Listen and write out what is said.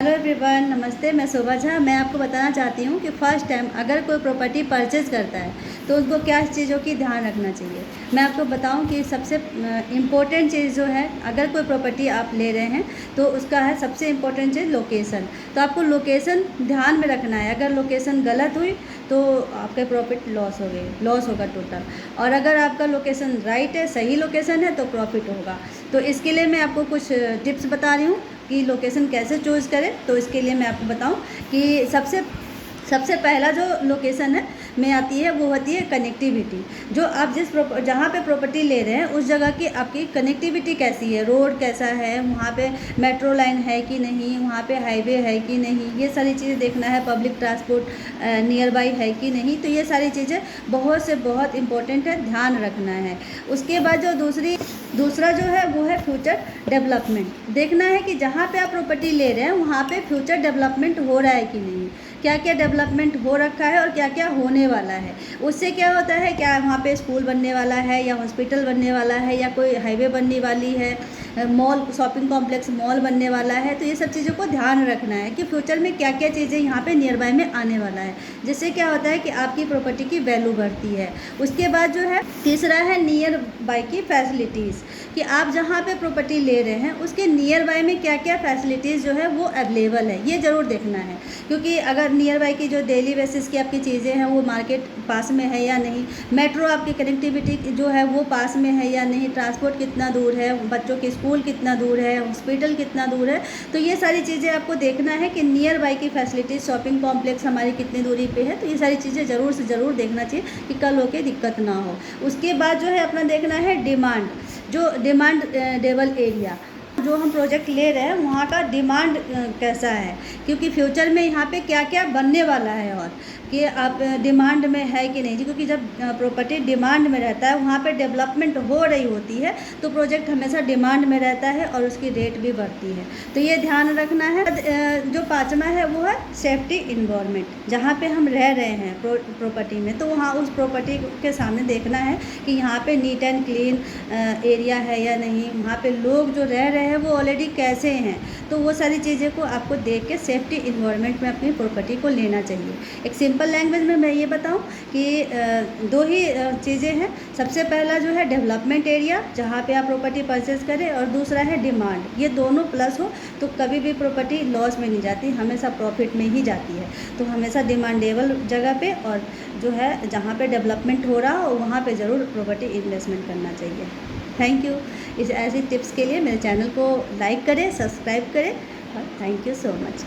Hello everyone, नमस्ते। मैं शोभा झा। मैं आपको बताना चाहती हूँ कि फ़र्स्ट टाइम अगर कोई प्रॉपर्टी परचेज़ करता है तो उसको क्या चीज़ों की ध्यान रखना चाहिए। मैं आपको बताऊँ कि सबसे इम्पोर्टेंट चीज़ जो है, अगर कोई प्रॉपर्टी आप ले रहे हैं तो उसका है सबसे इम्पोर्टेंट चीज़ लोकेशन। तो आपको लोकेशन ध्यान में रखना है। अगर लोकेशन गलत हुई तो आपके प्रॉफिट लॉस होगा टोटल। और अगर आपका लोकेशन राइट है, सही लोकेशन है, तो प्रॉफिट होगा। तो इसके लिए मैं आपको कुछ टिप्स बता रही हूँ कि लोकेशन कैसे चूज़ करें। तो इसके लिए मैं आपको बताऊं कि सबसे पहला जो लोकेशन है में आती है वो होती है कनेक्टिविटी। जो आप जहाँ पे प्रॉपर्टी ले रहे हैं उस जगह की आपकी कनेक्टिविटी कैसी है, रोड कैसा है, वहाँ पे मेट्रो लाइन है कि नहीं, वहाँ पे हाईवे है कि नहीं, ये सारी चीज़ें देखना है। पब्लिक ट्रांसपोर्ट नियर बाई है कि नहीं। तो ये सारी चीज़ें बहुत इम्पोर्टेंट है, ध्यान रखना है। उसके बाद जो दूसरा जो है वो है फ्यूचर डेवलपमेंट। देखना है कि जहाँ पे आप प्रॉपर्टी ले रहे हैं वहाँ पे फ्यूचर डेवलपमेंट हो रहा है कि नहीं, क्या क्या डेवलपमेंट हो रखा है और क्या क्या होने वाला है। उससे क्या होता है, क्या वहाँ पे स्कूल बनने वाला है या हॉस्पिटल बनने वाला है या कोई हाईवे बनने वाली है, मॉल, शॉपिंग कॉम्प्लेक्स, मॉल बनने वाला है। तो ये सब चीज़ों को ध्यान रखना है कि फ्यूचर में क्या क्या चीज़ें यहाँ पे नियर बाय में आने वाला है, जिससे क्या होता है कि आपकी प्रॉपर्टी की वैल्यू बढ़ती है। उसके बाद जो है तीसरा है नियर बाय की फैसिलिटीज़, कि आप जहाँ पे प्रॉपर्टी ले रहे हैं उसके नियर बाय में क्या क्या फैसिलिटीज़ जो है वो अवेलेबल है, ये ज़रूर देखना है। क्योंकि अगर नियर बाय की जो डेली बेसिस की आपकी चीज़ें हैं वो मार्केट पास में है या नहीं, मेट्रो आपकी कनेक्टिविटी जो है वो पास में है या नहीं, ट्रांसपोर्ट कितना दूर है, बच्चों के स्कूल कितना दूर है, हॉस्पिटल कितना दूर है। तो ये सारी चीज़ें आपको देखना है कि नियर बाय की फैसिलिटीज़, शॉपिंग कॉम्प्लेक्स हमारी कितनी दूरी पे है। तो ये सारी चीज़ें ज़रूर से ज़रूर देखना चाहिए कि कल होके दिक्कत ना हो। उसके बाद जो है अपना देखना है डिमांड, जो डिमांड डेबल एरिया, जो हम प्रोजेक्ट ले रहे हैं वहाँ का डिमांड कैसा है, क्योंकि फ्यूचर में यहाँ पे क्या क्या बनने वाला है और कि आप डिमांड में है कि नहीं। क्योंकि जब प्रॉपर्टी डिमांड में रहता है, वहाँ पे डेवलपमेंट हो रही होती है, तो प्रोजेक्ट हमेशा डिमांड में रहता है और उसकी रेट भी बढ़ती है। तो ये ध्यान रखना है। जो पाँचवा है वो है सेफ्टी इन्वायरमेंट। जहाँ पे हम रह रहे हैं प्रॉपर्टी में, तो वहाँ उस प्रॉपर्टी के सामने देखना है कि यहाँ पे नीट एंड क्लीन एरिया है या नहीं, वहाँ पे लोग जो रह रहे हैं वो ऑलरेडी कैसे हैं। तो वो सारी चीज़ें को आपको देख के सेफ्टी इन्वायरमेंट में अपनी प्रॉपर्टी को लेना चाहिए। एक सिंपल लैंग्वेज में मैं ये बताऊं कि दो ही चीज़ें हैं। सबसे पहला जो है डेवलपमेंट एरिया, जहाँ पे आप प्रॉपर्टी परचेज़ करें, और दूसरा है डिमांड। ये दोनों प्लस हो तो कभी भी प्रॉपर्टी लॉस में नहीं जाती, हमेशा प्रॉफिट में ही जाती है। तो हमेशा डिमांडेबल जगह पे और जो है जहाँ पे डेवलपमेंट हो रहा हो वहाँ पे ज़रूर प्रॉपर्टी इन्वेस्टमेंट करना चाहिए। Thank you. इस ऐसी टिप्स के लिए मेरे चैनल को लाइक करें, सब्सक्राइब करें, और थैंक यू सो मच।